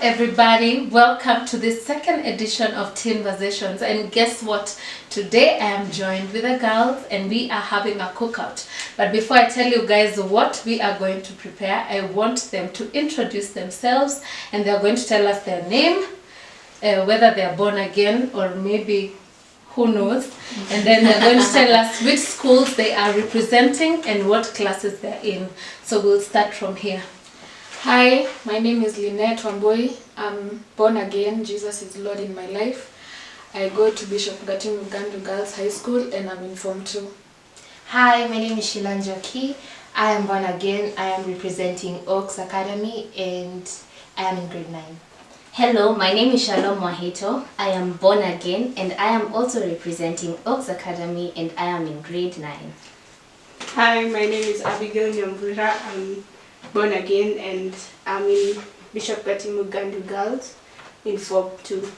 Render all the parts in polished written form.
everybody, welcome to the second edition of Teenversations. And guess what? Today I am joined with the girls and we are having a cookout. But before I tell you guys what we are going to prepare, I want them to introduce themselves and they are going to tell us their name, whether they are born again or maybe who knows. And then they're going to tell us which schools they are representing and what classes they're in. So we'll start from here. Hi, my name is Lynette Wamboi. I'm born again. Jesus is Lord in my life. I go to Bishop Gatim Girls High School and I'm in Form 2. Hi, my name is Shilan Joki. I am born again. I am representing Oaks Academy and I am in grade 9. Hello, my name is Shalom Wahito. I am born again and I am also representing Oaks Academy and I am in grade 9. Hi, my name is Abigail Nyambura. I'm born again and I'm in Bishop Gatim Girls in Form 2.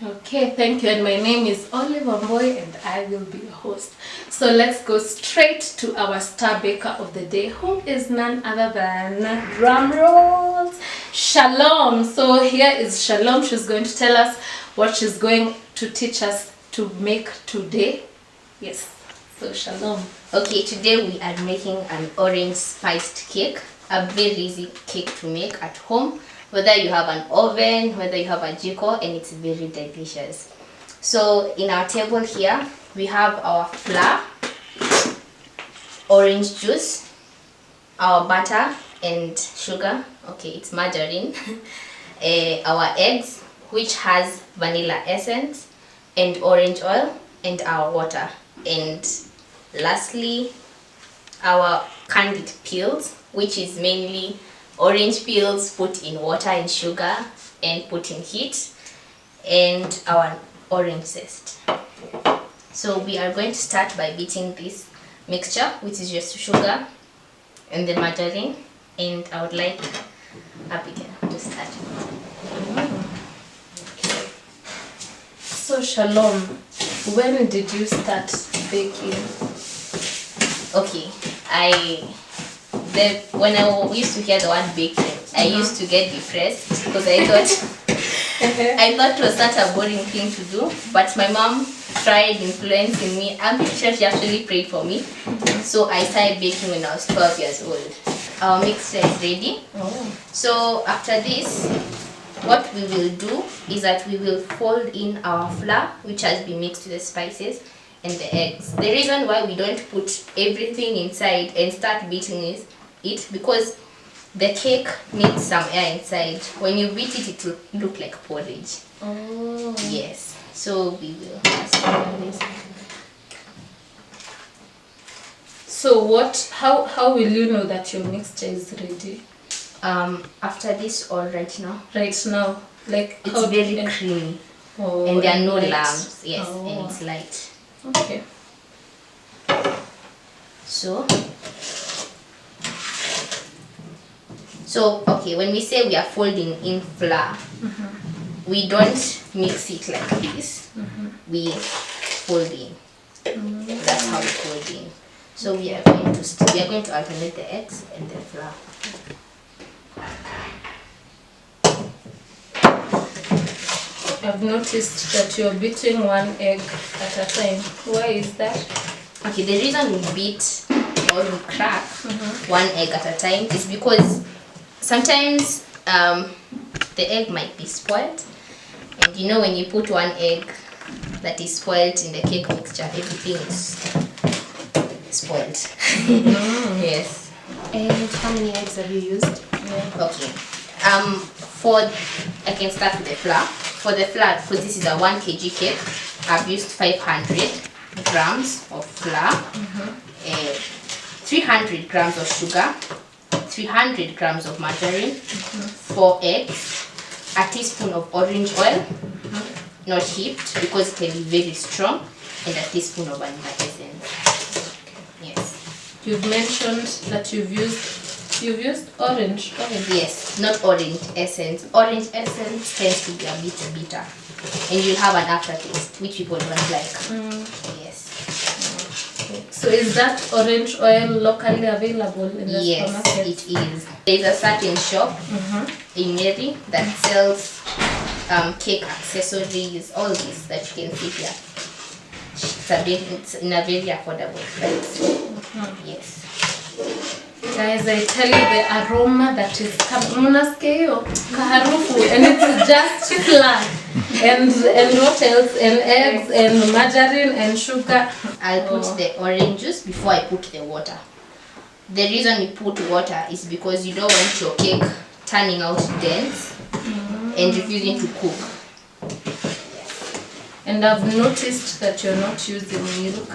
Okay, thank you. And my name is Oliver Boy and I will be your host. So let's go straight to our star baker of the day, who is none other than, drum rolls, Shalom. So here is Shalom. She's going to tell us what she's going to teach us to make today. Yes, so Shalom. Okay, today we are making an orange spiced cake. A very easy cake to make at home, whether you have an oven, whether you have a jiko, and it's very delicious. So in our table here we have our flour, orange juice, our butter and sugar, okay, it's margarine, our eggs, which has vanilla essence and orange oil, and our water, and lastly our candied peels, which is mainly orange peels put in water and sugar and put in heat, and our orange zest. So we are going to start by beating this mixture, which is just sugar and the margarine, and I would like Abigail to start. Okay. So Shalom, when did you start baking? Okay, when I used to hear the word baking, I used to get depressed because I thought it was such a boring thing to do. But my mom tried influencing me. I'm pretty sure she actually prayed for me. So I started baking when I was 12 years old. Our mixture is ready. So after this, what we will do is that we will fold in our flour, which has been mixed with the spices, and the eggs. The reason why we don't put everything inside and start beating it because the cake needs some air inside. When you beat it, it will look like porridge. Oh. Yes. So we will start this. So how will you know that your mixture is ready? After this or right now? Right now. Like it's very creamy. Oh, and there are no light. lumps. Yes, Oh. and it's light. Okay. So okay, when we say we are folding in flour, we don't mix it like this. We fold in. That's how we fold in. So we are going to alternate the eggs and the flour. I've noticed that you're beating one egg at a time. Why is that? Okay, the reason we beat or we crack one egg at a time is because sometimes the egg might be spoiled, and you know when you put one egg that is spoiled in the cake mixture, everything is spoiled. Yes. And how many eggs have you used? Yeah. Okay. I can start with the flour. For the flour, because this is a 1 kg cake, I've used 500 grams of flour, 300 grams of sugar, 300 grams of margarine, 4 eggs, a teaspoon of orange oil, not heaped because it can be very strong, and a teaspoon of vanilla essence. Yes. You've mentioned that you've used orange oil. Yes, not orange essence. Orange essence tends to be a bit bitter, and you'll have an aftertaste, which people don't like. Yes. So is that orange oil locally available in the Yes, supermarket? it is. There's a certain shop in Mary that sells cake accessories, all this that you can see here. It's in a very affordable price. Yes. Guys, I tell you the aroma that is coming, unasikia hiyo kaharufu, and it's just flour and what else, and eggs and margarine and sugar. I'll put the orange juice before I put the water. The reason you put water is because you don't want your cake turning out dense and refusing to cook. And I've noticed that you're not using milk.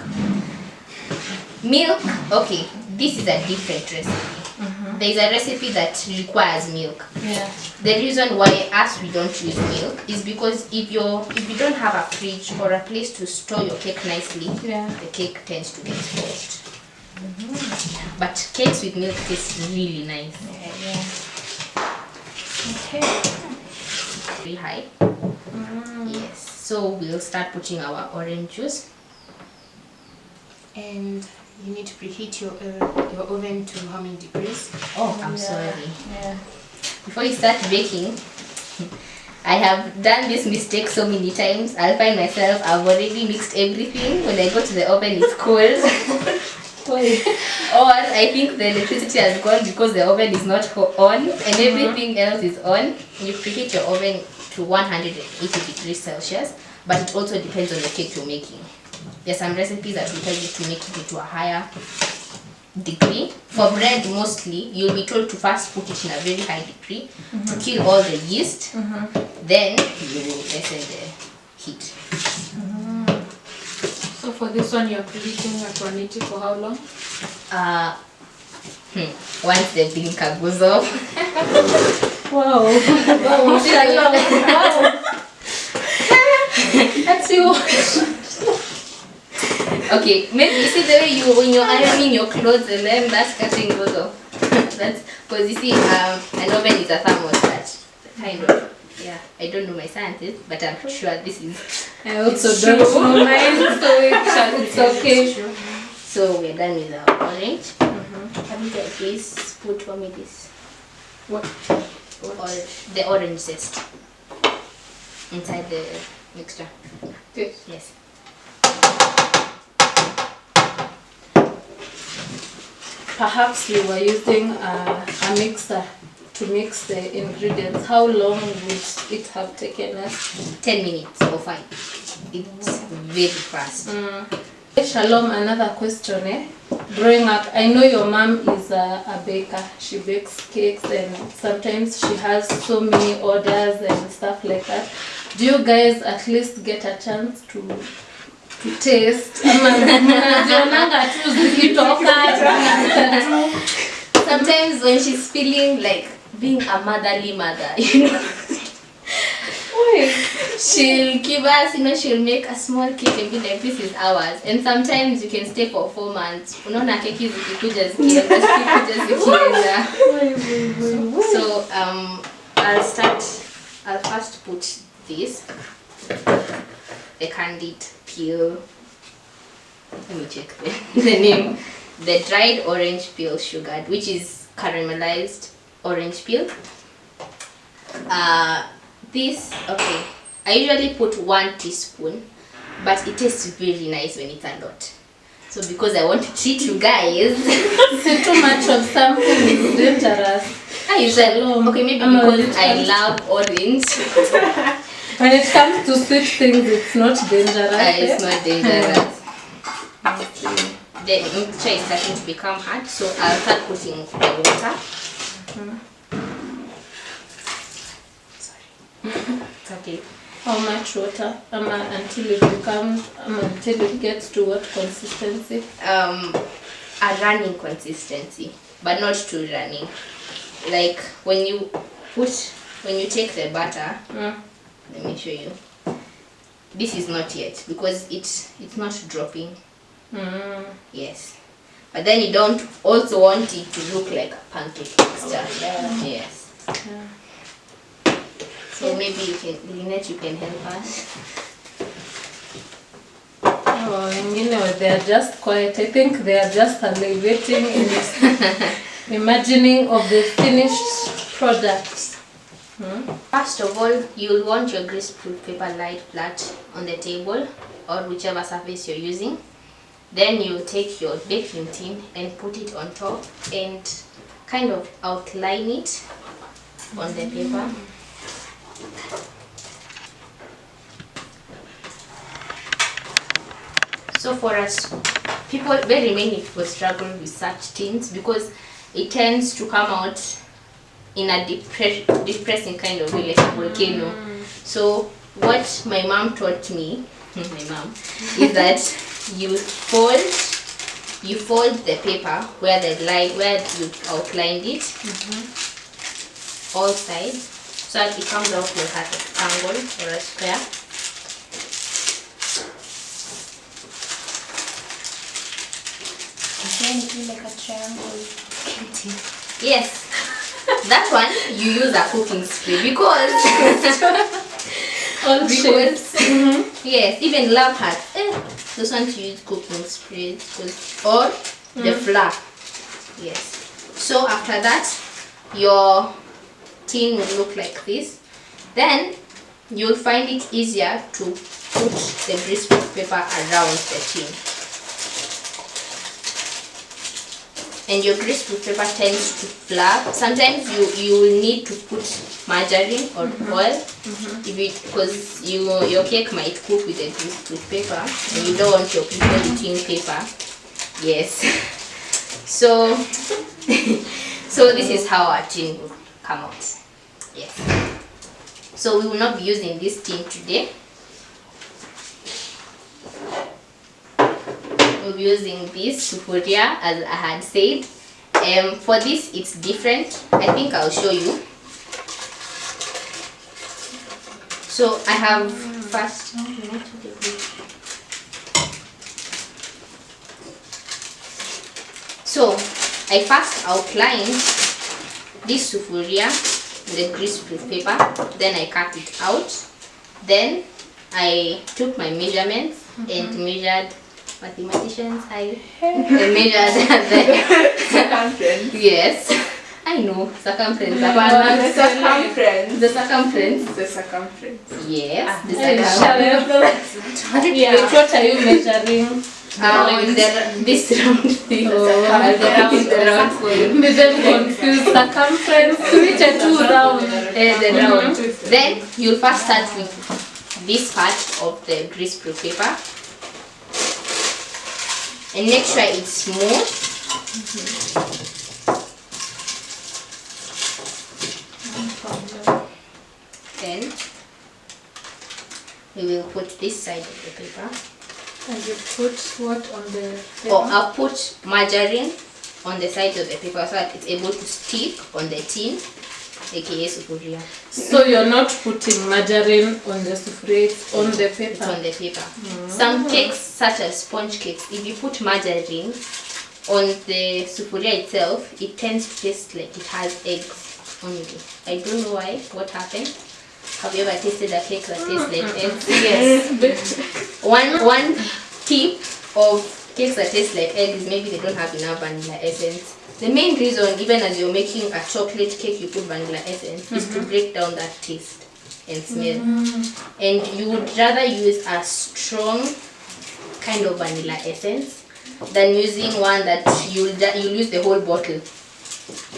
Milk, okay, this is a different recipe. There's a recipe that requires milk. Yeah. The reason why us we don't use milk is because if you don't have a fridge or a place to store your cake nicely, the cake tends to get spoiled. But cakes with milk taste really nice. Okay. Very high. Yes. So we'll start putting our orange juice. And you need to preheat your oven to how many degrees? Oh, I'm sorry. Yeah. Before you start baking, I have done this mistake so many times. I'll find myself, I've already mixed everything. When I go to the oven, it's cold. Or I think the electricity has gone because the oven is not on and everything else is on. You preheat your oven to 180 degrees Celsius, but it also depends on the cake you're making. There's some recipes that will tell you to make it to a higher degree. For bread mostly, you'll be told to first put it in a very high degree to kill all the yeast. Then you will lessen the heat. So for this one, you're preheating at 180 for how long? Once the blinker goes off. Wow. That's you. Okay, maybe you see the way when you're ironing your clothes and then that cutting goes off. That's because you see, an oven is a thermostat, kind of. Yeah, I don't know my sciences, but I'm sure this is. I also don't know mine, so it's okay. So we're done with our orange. Can you please put for me this? What? The orange zest inside the mixture. Okay. Yes. Perhaps you were using a mixer to mix the ingredients. How long would it have taken us? 10 minutes or 5. It's very fast. Shalom, another question. Growing up, I know your mom is a baker. She bakes cakes and sometimes she has so many orders and stuff like that. Do you guys at least get a chance to taste? Sometimes when she's feeling like being a motherly mother, you know, she'll give us, you know, she'll make a small cake and be like, this is ours. And sometimes you can stay for 4 months. Unaona keki zikikuja zikienda. So I'll first put this, the candied peel. Let me check the name. The dried orange peel sugared, which is caramelized orange peel. This, okay, I usually put 1 teaspoon, but it tastes very nice when it's a lot. So because I want to treat you guys, Too much of something is dangerous. I usually, okay, maybe because I love orange. When it comes to sweet things, it's not dangerous. It's not dangerous. The mixture is starting to become hard, so I'll start putting the water. It's okay. How much water? Until it gets to what consistency? A running consistency, but not too running. Like when you take the butter, let me show you. This is not yet because it's not dropping. Yes, but then you don't also want it to look like a pancake mixture. Yes. So maybe you can, Lynette, you can help us. Oh, you know, they are just quiet. I think they are just salivating in imagining of the finished product. First of all, you'll want your greaseproof paper laid flat on the table or whichever surface you're using. Then you take your baking tin and put it on top and kind of outline it on the paper. So for us, very many people struggle with such tins because it tends to come out in a depressing kind of way, like a volcano. So what my mom taught me, is that you fold the paper where you outlined it, all sides, so that it comes out like a rectangle or a square. Like a triangle. Yes, that one you use a cooking spray because yes, even love hearts. Those ones you use cooking spray or the flour. Yes. So after that, your tin will look like this. Then you'll find it easier to put the greaseproof paper around the tin. And your greaseproof paper tends to flap. Sometimes you will need to put margarine or oil because your cake might cook with the greaseproof paper and you don't want your people eating paper. Yes. So so this is how our tin will come out. Yes. So we will not be using this tin today. We'll be using this sufuria, as I had said. For this, it's different. I think I'll show you. So I have first. So I first outlined this sufuria, the greaseproof paper. Then I cut it out. Then I took my measurements and measured. Mathematicians, I measured the circumference. Yes, I know circumference. The circumference. Yes, the circumference. Yeah. What are you measuring? This round thing. The round. Me very confused. Circumference. Which are two round? The round. Then you'll first start with this part of the greaseproof paper. And make sure it's smooth. Then we will put this side of the paper. And you put what on the paper? Or I'll put margarine on the sides of the paper so that it's able to stick on the tin, aka sufuria. So you're not putting margarine on the sufuria, it's on the paper? It's on the paper. Some cakes, such as sponge cakes, if you put margarine on the sufuria itself, it tends to taste like it has eggs only. I don't know why, what happened. Have you ever tasted a cake that tastes like eggs? Yes. One tip of cakes that taste like eggs is maybe they don't have enough vanilla essence. The main reason, even as you're making a chocolate cake, you put vanilla essence is to break down that taste and smell. And you would rather use a strong kind of vanilla essence than using one that you'll use the whole bottle.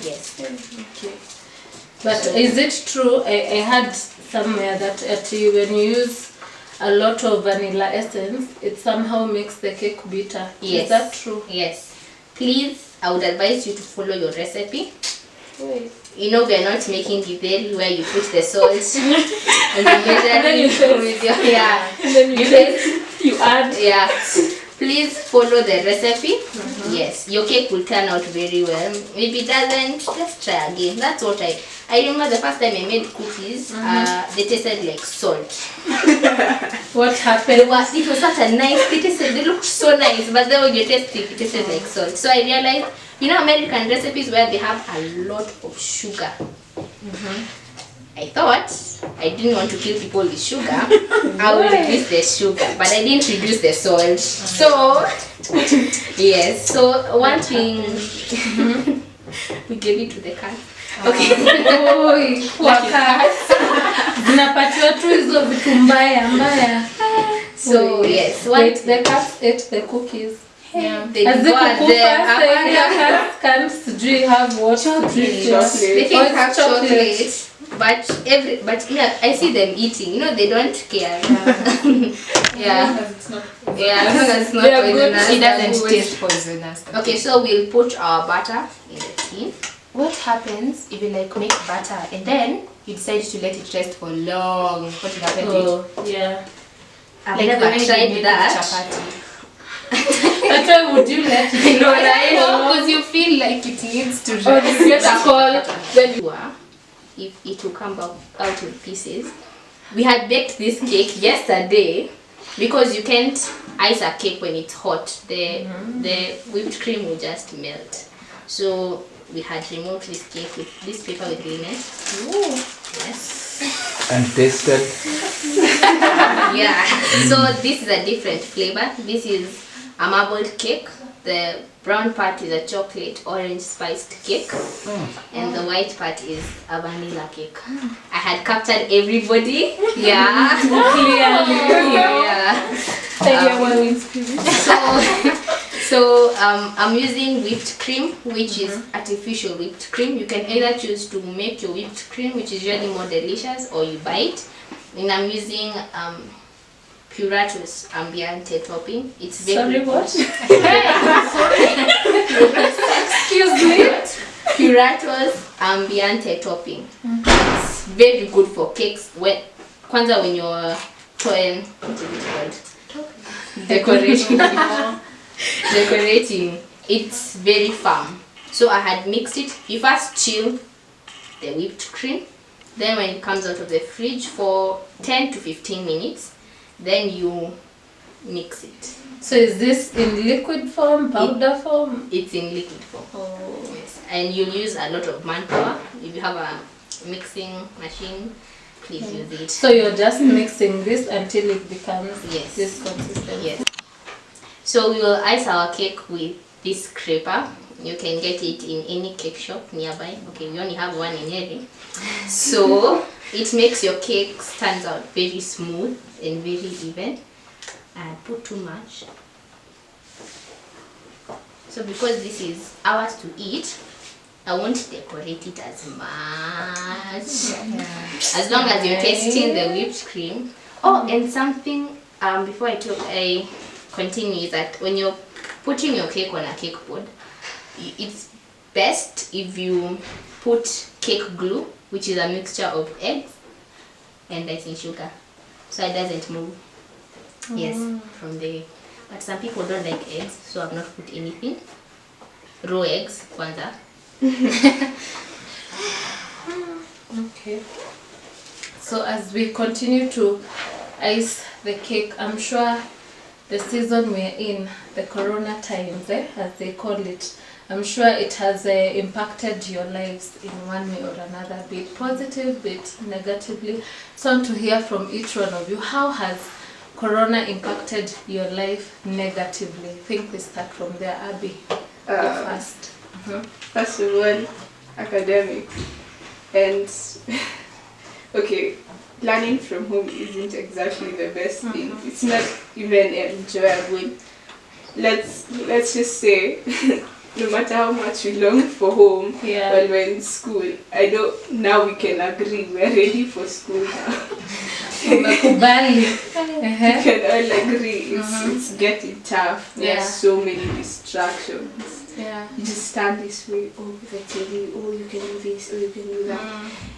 Yes. Okay. But is it true? I heard somewhere that when you use a lot of vanilla essence, it somehow makes the cake bitter. Yes. Is that true? Yes. Please, I would advise you to follow your recipe. Wait. You know, we are not making detail where you put the salt and then with your And then you add. Yeah. Please follow the recipe. Yes, your cake will turn out very well. If it doesn't, just try again. That's what I remember the first time I made cookies. They tasted like salt. What happened? It was such a nice. They looked so nice, but then when you taste it, it tasted like salt. So I realized, American recipes where they have a lot of sugar. I thought I didn't want to kill people with sugar. I will reduce the sugar, but I didn't reduce the salt. So yes. So one thing, we gave it to the cat. Oi, zinapatiwa tu hizo vitu mbaya. So yes, wait, the cats ate the cookies. Yeah, they As go out there. cats can't have what? Chocolate. They can have chocolate. But yeah, I see them eating. They don't care. Yeah. It's not Yeah, as long as it's not They are good. poisonous. It doesn't taste poisonous. Okay, so we'll put our butter in the tin. What happens if you like make butter and then you decide to let it rest for long? What will happen to it? Oh, yeah. I've Like never the way they tried make that. chapati. But why would you let it No, because you feel like it needs to rest. Or you get a call, then you If it will come out in pieces. We had baked this cake yesterday because you can't ice a cake when it's hot. The whipped cream will just melt. So we had removed this cake with this paper with linen. Yes. And tasted. Yeah. So this is a different flavor. This is a marbled cake. The brown part is a chocolate orange spiced cake, and the white part is a vanilla cake. I had captured everybody. Yeah. Clearly. Yeah. So I'm using whipped cream, which is artificial whipped cream. You can either choose to make your whipped cream, which is usually more delicious, or you buy it. And I'm using Puratos Ambiente topping. It's very Sorry, what? Excuse me. Puratos Ambiente topping. It's very good for cakes. When you're toying, what is it called? Decorating. It's very firm. So I had mixed it. You first chill the whipped cream. Then when it comes out of the fridge for 10 to 15 minutes, then you mix it. So is this in liquid form, powder form? It's in liquid form. Oh. Yes. And you'll use a lot of manpower. If you have a mixing machine, please use it. So you're just mixing this until it becomes Yes. this consistency. Yes. So we will ice our cake with this scraper. You can get it in any cake shop nearby. Okay, we only have one in Eri. So it makes your cake stands out very smooth and very even. And put too much. So because this is ours to eat, I won't decorate it as much. As long as you're tasting the whipped cream. Oh, and something before I continue is that when you're putting your cake on a cake board, it's best if you put cake glue, which is a mixture of eggs and icing sugar, so it doesn't move. Yes, from the. But some people don't like eggs, so I've not put anything. Raw eggs, kwanza. Okay. So as we continue to ice the cake, I'm sure the season we're in, the corona times, as they call it, I'm sure it has impacted your lives in one way or another, be it positive, be it negatively. So I want to hear from each one of you, how has corona impacted your life negatively? I think we start from there. Abby, go first. First of all, academic. And okay, learning from home isn't exactly the best thing. It's not even enjoyable. Let's just say, no matter how much we long for home when we're in school, I know now we can agree we're ready for school now. We can all agree it's getting tough. There's so many distractions. Yeah. You just stand this way, oh the TV, oh you can do this, oh you can do that.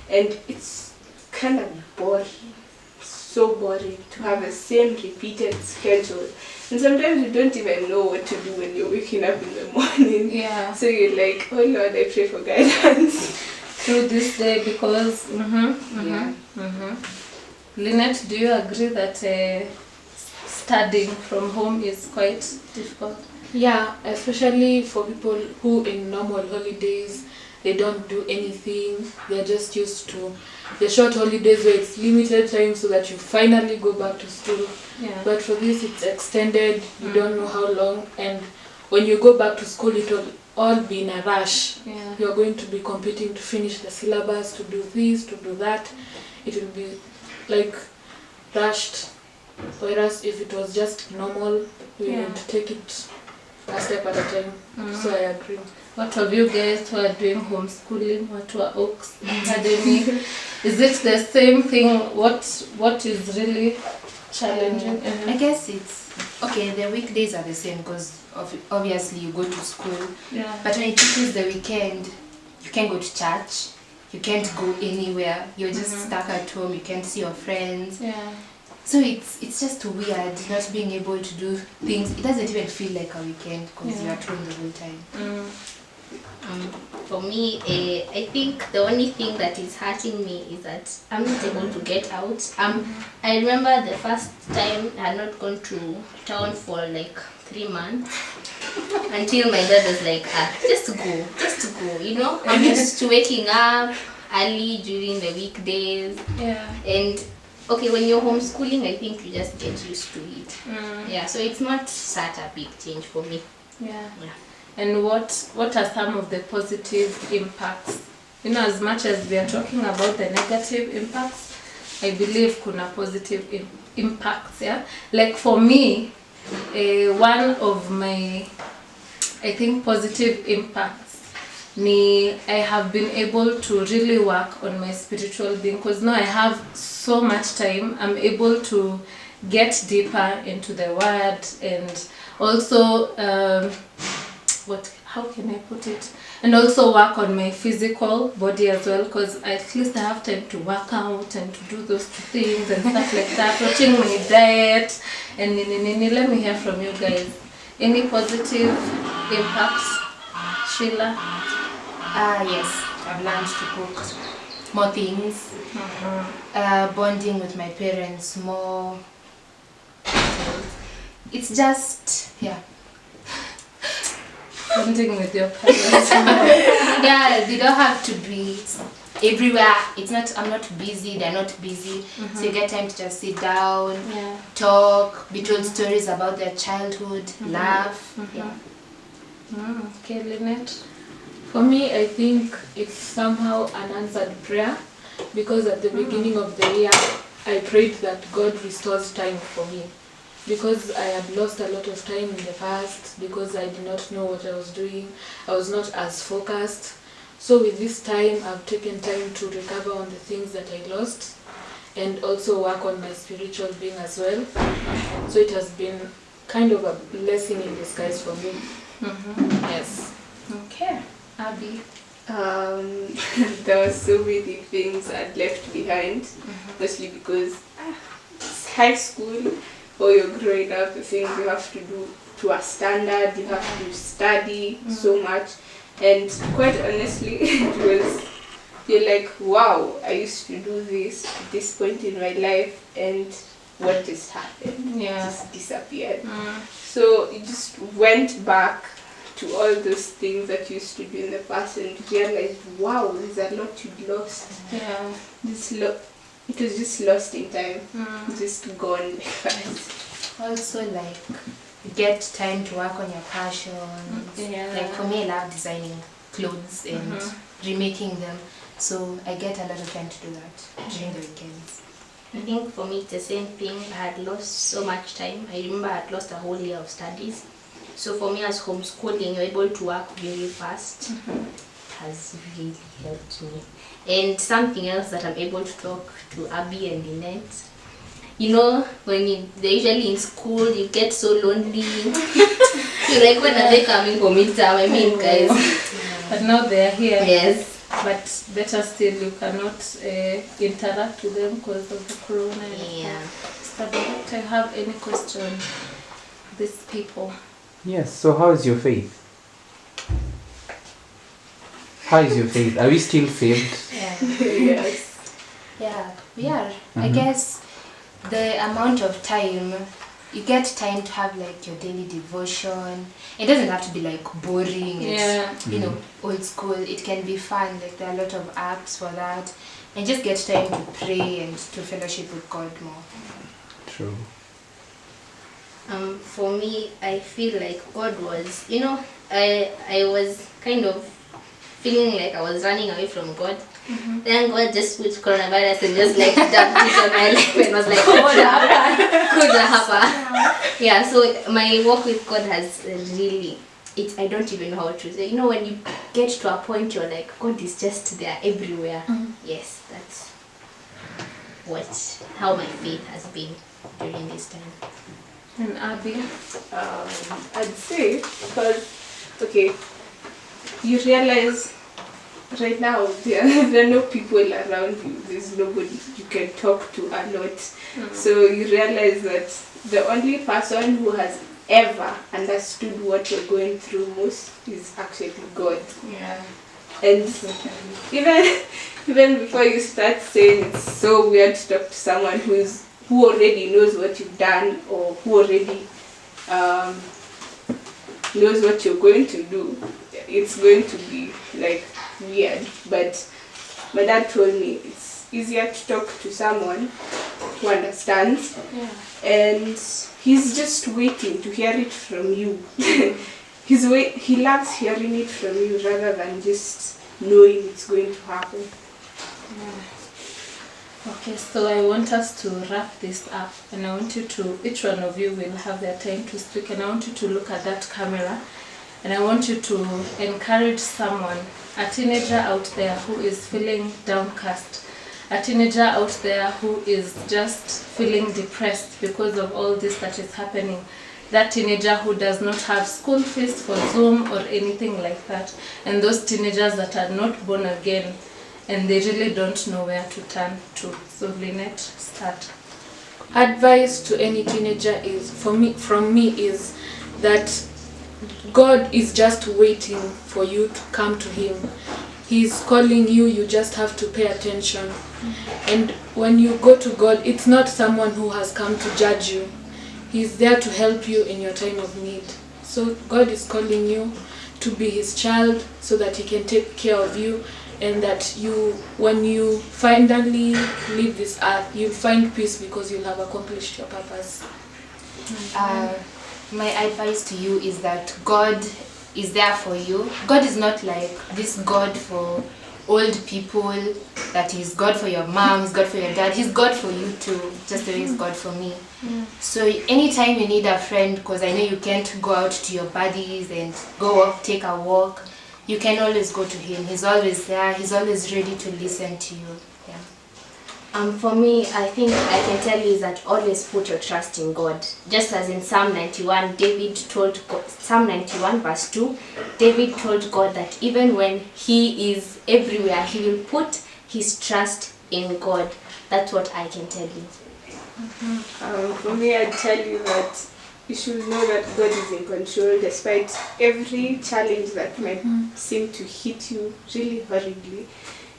And it's kind of boring. So boring to have the same repeated schedule. And sometimes you don't even know what to do when you're waking up in the morning. Yeah. So you're like, oh Lord, I pray for guidance. Through this day, because Lynette, do you agree that studying from home is quite difficult? Yeah, especially for people who in normal holidays, they don't do anything. They're just used to the short holidays where it's limited time so that you finally go back to school. Yeah. But for this, it's extended. You don't know how long. And when you go back to school, all be in a rush. Yeah. You're going to be competing to finish the syllabus, to do this, to do that. It will be like rushed. Whereas if it was just normal, we Yeah. would take it a step at a time. So I agree. What of you guys who are doing homeschooling, what were Oaks Academy? Is it the same thing? What is really challenging? I guess it's okay. The weekdays are the same because obviously you go to school. Yeah. But when it is the weekend, you can't go to church. You can't go anywhere. You're just stuck at home. You can't see your friends. Yeah. So it's just weird not being able to do things. It doesn't even feel like a weekend because you're at home the whole time. For me, I think the only thing that is hurting me is that I'm not able to get out. I remember the first time I had not gone to town for like 3 months until my dad was like, just go, you know. I'm used to waking up early during the weekdays. Yeah. And okay, when you're homeschooling, I think you just get used to it. Yeah, so it's not such a big change for me. Yeah. Yeah. And what are some of the positive impacts? You know, as much as we are talking about the negative impacts, I believe kuna positive impacts, yeah? Like for me, one of my, I think, positive impacts I have been able to really work on my spiritual being because now I have so much time. I'm able to get deeper into the word and also how can I put it? And also work on my physical body as well because at least I have time to work out and to do those things and stuff like that. Watching my diet and let me hear from you guys. Any positive impacts, Sheila? Yes, I've learned to cook more things. Bonding with my parents more. It's just, yeah. Bonding with your parents. Yeah, they don't have to be everywhere. I'm not busy, they're not busy. So you get time to just sit down, talk, be told stories about their childhood, laugh. Yeah. Okay, Lynette. For me, I think it's somehow an answered prayer because at the beginning of the year, I prayed that God restores time for me. Because I had lost a lot of time in the past, because I did not know what I was doing, I was not as focused. So with this time, I've taken time to recover on the things that I lost and also work on my spiritual being as well. So it has been kind of a blessing in disguise for me. Yes. Okay. Abby. There were so many things I'd left behind, mostly because it's high school. Or you're growing up, the things you have to do to a standard, you have to study so much, and quite honestly, you're like, wow, I used to do this at this point in my life, and what just happened? Yeah. It just disappeared. So you just went back to all those things that you used to do in the past and realized, wow, there's a lot you lost. Yeah. It was just lost in time, just gone like that. Also, like, you get time to work on your passions. Yeah. Like for me, I love designing clothes and remaking them. So I get a lot of time to do that during the weekends. I think for me it's the same thing. I had lost so much time. I remember I had lost a whole year of studies. So for me as homeschooling, you're able to work very fast. Has really helped me. And something else that I'm able to talk to Abby and Lynette. You know, when they're usually in school, you get so lonely. You're like, when are they coming for midterm? I mean, guys. But now they're here. Yes. But better still, you cannot interact with them because of the corona. Yeah. Mr. Director, have any question? These people. Yes, so how is your faith? How is your faith? Are we still saved? Yes. Yeah, we are. I guess the amount of time, you get time to have like your daily devotion. It doesn't have to be like boring and you know, old school. It can be fun. Like there are a lot of apps for that. And just get time to pray and to fellowship with God more. True. For me, I feel like God was, I was kind of feeling like I was running away from God. Then God just put coronavirus and just like dumped it on my life and was like, kuja hapa. Yeah, so my walk with God has really, I don't even know how to say. When you get to a point you're like, God is just there everywhere. Yes, that's how my faith has been during this time. And Abby? I'd say because, okay, you realize right now there are no people around you. There's nobody you can talk to a lot. So you realize that the only person who has ever understood what you're going through most is actually God. Yeah. And even before you start saying it's so weird to talk to someone who already knows what you've done or who already knows what you're going to do, it's going to be like weird. But my dad told me it's easier to talk to someone who understands, and he's just waiting to hear it from you. He loves hearing it from you rather than just knowing it's going to happen. Okay, so I want us to wrap this up, and I want each one of you will have their time to speak, and I want you to look at that camera, and I want you to encourage someone, a teenager out there who is feeling downcast, a teenager out there who is just feeling depressed because of all this that is happening, that teenager who does not have school fees for Zoom or anything like that, and those teenagers that are not born again, and they really don't know where to turn to. So Lynette, start. Advice to any teenager from me is that God is just waiting for you to come to Him. He's calling you, you just have to pay attention. And when you go to God, it's not someone who has come to judge you. He's there to help you in your time of need. So God is calling you to be His child so that He can take care of you, and that when you finally leave this earth, you'll find peace because you'll have accomplished your purpose. My advice to you is that God is there for you. God is not like this God for old people, that He's God for your mom, He's God for your dad. He's God for you too, just the way He's God for me. So anytime you need a friend, because I know you can't go out to your buddies and go up, take a walk, you can always go to Him. He's always there. He's always ready to listen to you. For me, I think I can tell you is that always put your trust in God. Just as in Psalm 91, Psalm 91 verse 2, David told God that even when he is everywhere, he will put his trust in God. That's what I can tell you. For me, I'd tell you that you should know that God is in control despite every challenge that might seem to hit you really horribly.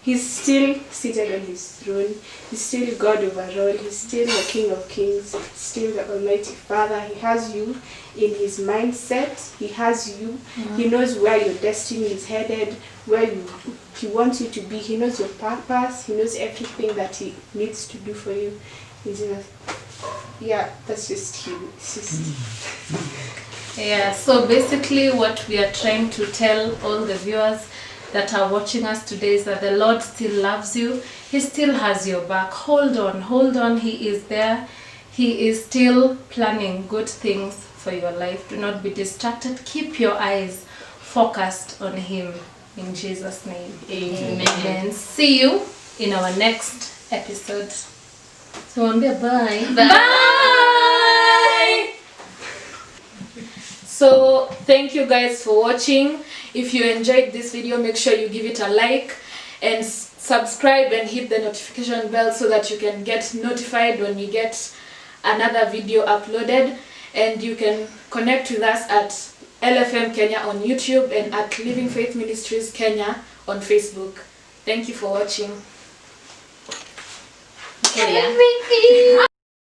He's still seated on His throne. He's still God over all. He's still the King of Kings. He's still the Almighty Father. He has you in His mindset. He has you. He knows where your destiny is headed, where He wants you to be. He knows your purpose. He knows everything that He needs to do for you. That's just Him. Yeah, so basically what we are trying to tell all the viewers that are watching us today is that the Lord still loves you. He still has your back. Hold on. He is there. He is still planning good things for your life. Do not be distracted. Keep your eyes focused on Him. In Jesus' name. Amen. And see you in our next episode. So bye. Bye! So thank you guys for watching. If you enjoyed this video, make sure you give it a like and subscribe and hit the notification bell so that you can get notified when we get another video uploaded. And you can connect with us at LFM Kenya on YouTube and at Living Faith Ministries Kenya on Facebook. Thank you for watching. Yeah.